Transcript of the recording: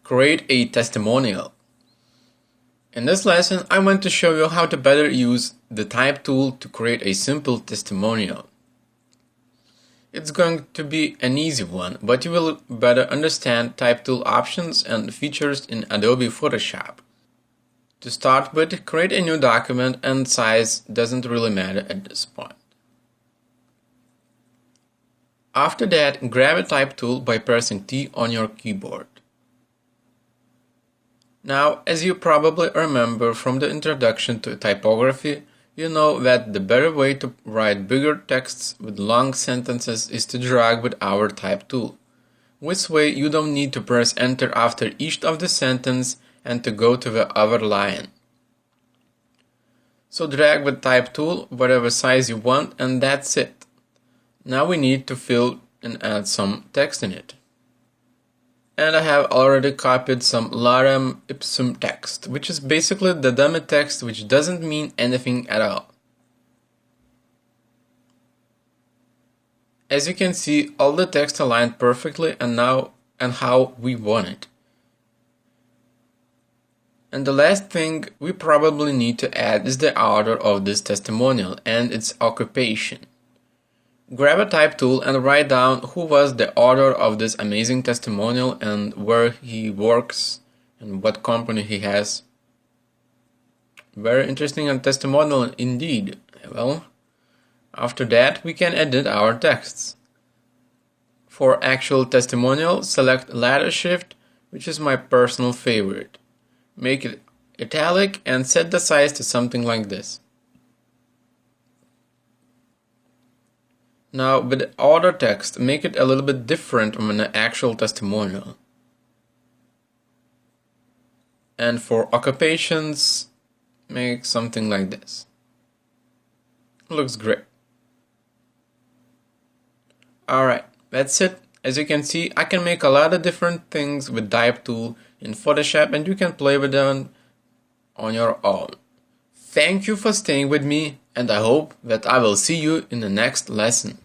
Create a testimonial. In this lesson, I want to show you how to better use the type tool to create a simple testimonial. It's going to be an easy one, but you will better understand type tool options and features in Adobe Photoshop. To start with, create a new document, and size doesn't really matter at this point. After that, grab a type tool by pressing T on your keyboard. Now, as you probably remember from the introduction to typography, you know that the better way to write bigger texts with long sentences is to drag with our type tool. This way you don't need to press enter after each of the sentence and to go to the other line. So drag with type tool whatever size you want, and that's it. Now we need to fill and add some text in it. And I have already copied some lorem ipsum text, which is basically the dummy text which doesn't mean anything at all. As you can see, all the text aligned perfectly and how we want it. And the last thing we probably need to add is the author of this testimonial and its occupation. Grab a type tool and write down who was the author of this amazing testimonial and where he works and what company he has. Very interesting and testimonial indeed. Well, after that we can edit our texts. For actual testimonial, select Letter Shift, which is my personal favorite. Make it italic and set the size to something like this. Now, with the author text, make it a little bit different from an actual testimonial. And for occupations, make something like this. Looks great. Alright, that's it. As you can see, I can make a lot of different things with type tool in Photoshop, and you can play with them on your own. Thank you for staying with me, and I hope that I will see you in the next lesson.